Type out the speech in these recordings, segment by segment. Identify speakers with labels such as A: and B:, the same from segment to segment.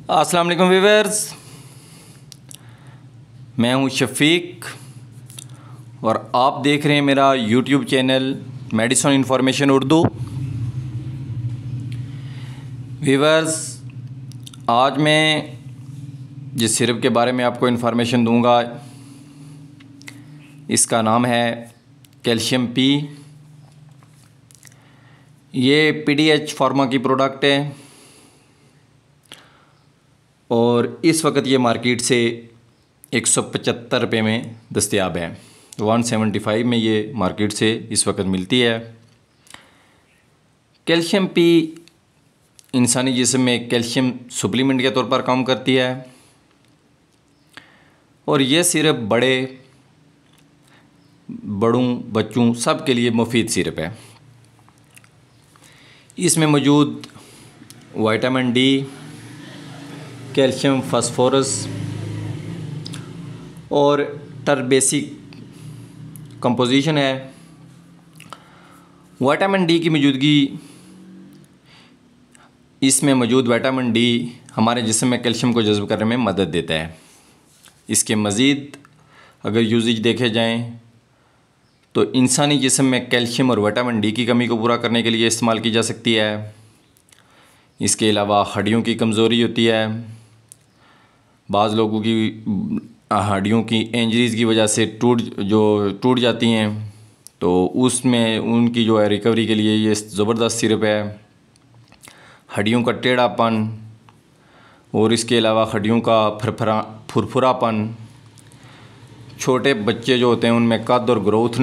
A: अस्सलाम वालेकुम व्यूअर्स, मैं हूं शफीक और आप देख रहे हैं मेरा YouTube channel medicine information Urdu. Viewers, आज मैं जिस सिरप के बारे में आपको इन्फॉर्मेशन दूंगा इसका नाम है कैल्शियम पी। ये पीडीएच फार्मा की प्रोडक्ट है और इस वक्त ये मार्केट से 175 रुपये में दस्तयाब है। 175 में ये मार्केट से इस वक्त मिलती है। कैल्शियम पी इंसानी जिस्म में कैल्शियम सप्लीमेंट के तौर पर काम करती है और ये सिरप बड़ों बच्चों सब के लिए मुफीद सिरप है। इसमें मौजूद विटामिन डी, कैल्शियम फास्फोरस और टर्बेसिक कंपोजिशन है। विटामिन डी की मौजूदगी, इसमें मौजूद विटामिन डी हमारे जिस्म में कैल्शियम को जज़्ब करने में मदद देता है। इसके मज़ीद अगर यूजेज देखे जाएं तो इंसानी जिस्म में कैल्शियम और विटामिन डी की कमी को पूरा करने के लिए इस्तेमाल की जा सकती है। इसके अलावा हड्डियों की कमज़ोरी होती है। बाज़ लोगों की हड्डियों की इंजरीज़ की वजह से टूट जाती हैं, तो उसमें उनकी जो है रिकवरी के लिए ये ज़बरदस्त सिरप है। हड्डियों का टेढ़ापन और इसके अलावा हड्डियों का फुरफुरापन, छोटे बच्चे जो होते हैं उनमें कद और ग्रोथ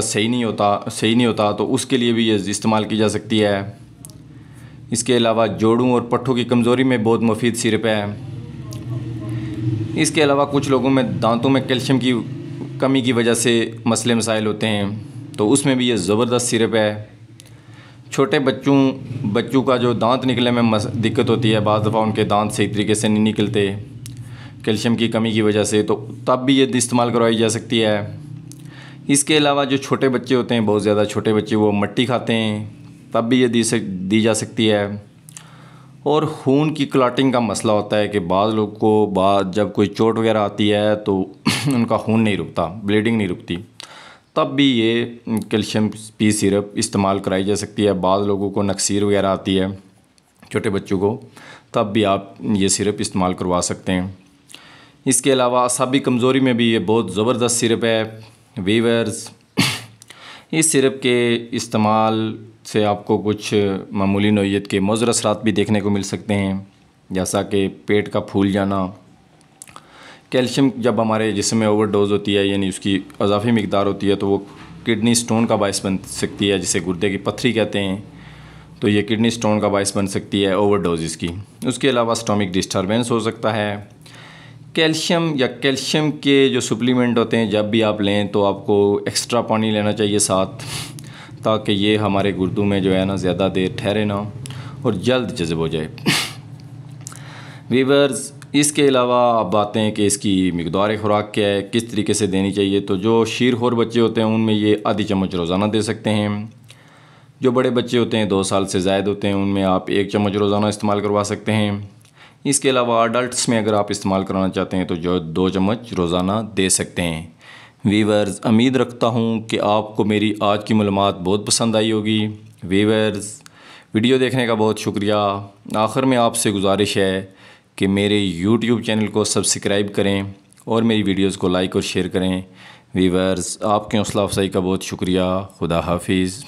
A: सही नहीं होता, तो उसके लिए भी ये इस्तेमाल की जा सकती है। इसके अलावा जोड़ों और पट्ठों की कमज़ोरी में बहुत मुफीद सिरप है। इसके अलावा कुछ लोगों में दांतों में कैल्शियम की कमी की वजह से मसले मसाइल होते हैं, तो उसमें भी ये ज़बरदस्त सिरप है। छोटे बच्चों का जो दांत निकलने में दिक्कत होती है, बाज़ दफ़ा उनके दांत सही तरीके से नहीं निकलते कैल्शियम की कमी की वजह से, तो तब भी ये इस्तेमाल करवाई जा सकती है। इसके अलावा जो छोटे बच्चे होते हैं, बहुत ज़्यादा छोटे बच्चे, वो मिट्टी खाते हैं, तब भी ये दी जा सकती है। और खून की क्लॉटिंग का मसला होता है कि बाज़ लोग को जब कोई चोट वगैरह आती है तो उनका खून नहीं रुकता, ब्लीडिंग नहीं रुकती, तब भी ये कैल्शियम पी सिरप इस्तेमाल कराई जा सकती है। बाज़ लोगों को नक्सीर वगैरह आती है छोटे बच्चों को, तब भी आप ये सिरप इस्तेमाल करवा सकते हैं। इसके अलावा असाबी कमज़ोरी में भी ये बहुत ज़बरदस्त सिरप है। वीवर्स, इस सिरप के इस्तेमाल से आपको कुछ मामूली नौइयत के मुज़र असरात भी देखने को मिल सकते हैं, जैसा कि पेट का फूल जाना। कैल्शियम जब हमारे जिस्म में ओवरडोज़ होती है, यानी उसकी अज़ाफ़ी मिक़दार होती है, तो वो किडनी स्टोन का बायस बन सकती है, जिसे गुर्दे की पत्थरी कहते हैं। तो ये किडनी स्टोन का बायस बन सकती है ओवरडोज इसकी। उसके अलावा स्टोमिक डिस्टर्बेंस हो सकता है। कैल्शियम के जो सप्लीमेंट होते हैं, जब भी आप लें तो आपको एक्स्ट्रा पानी लेना चाहिए साथ, ताकि ये हमारे गुर्दों में जो है ना ज़्यादा देर ठहरे ना और जल्द जज़ब हो जाए। वीवर्स, इसके अलावा आप बातें हैं कि इसकी मिक़दार खुराक क्या है, किस तरीके से देनी चाहिए। तो जो शीरखोर बच्चे होते हैं उनमें ये आधी चम्मच रोज़ाना दे सकते हैं। जो बड़े बच्चे होते हैं, 2 साल से ज़ायद होते हैं, उनमें आप 1 चम्मच रोज़ाना इस्तेमाल करवा सकते हैं। इसके अलावा अडल्ट्स में अगर आप इस्तेमाल कराना चाहते हैं तो जो 2 चम्मच रोज़ाना दे सकते हैं। वीवर्स, उम्मीद रखता हूँ कि आपको मेरी आज की मालूमात बहुत पसंद आई होगी। वीवर्स, वीडियो देखने का बहुत शुक्रिया। आखिर में आपसे गुजारिश है कि मेरे यूट्यूब चैनल को सब्सक्राइब करें और मेरी वीडियोज़ को लाइक और शेयर करें। वीवर्स, आपके हौसला अफजाई का बहुत शुक्रिया। खुदा हाफिज़।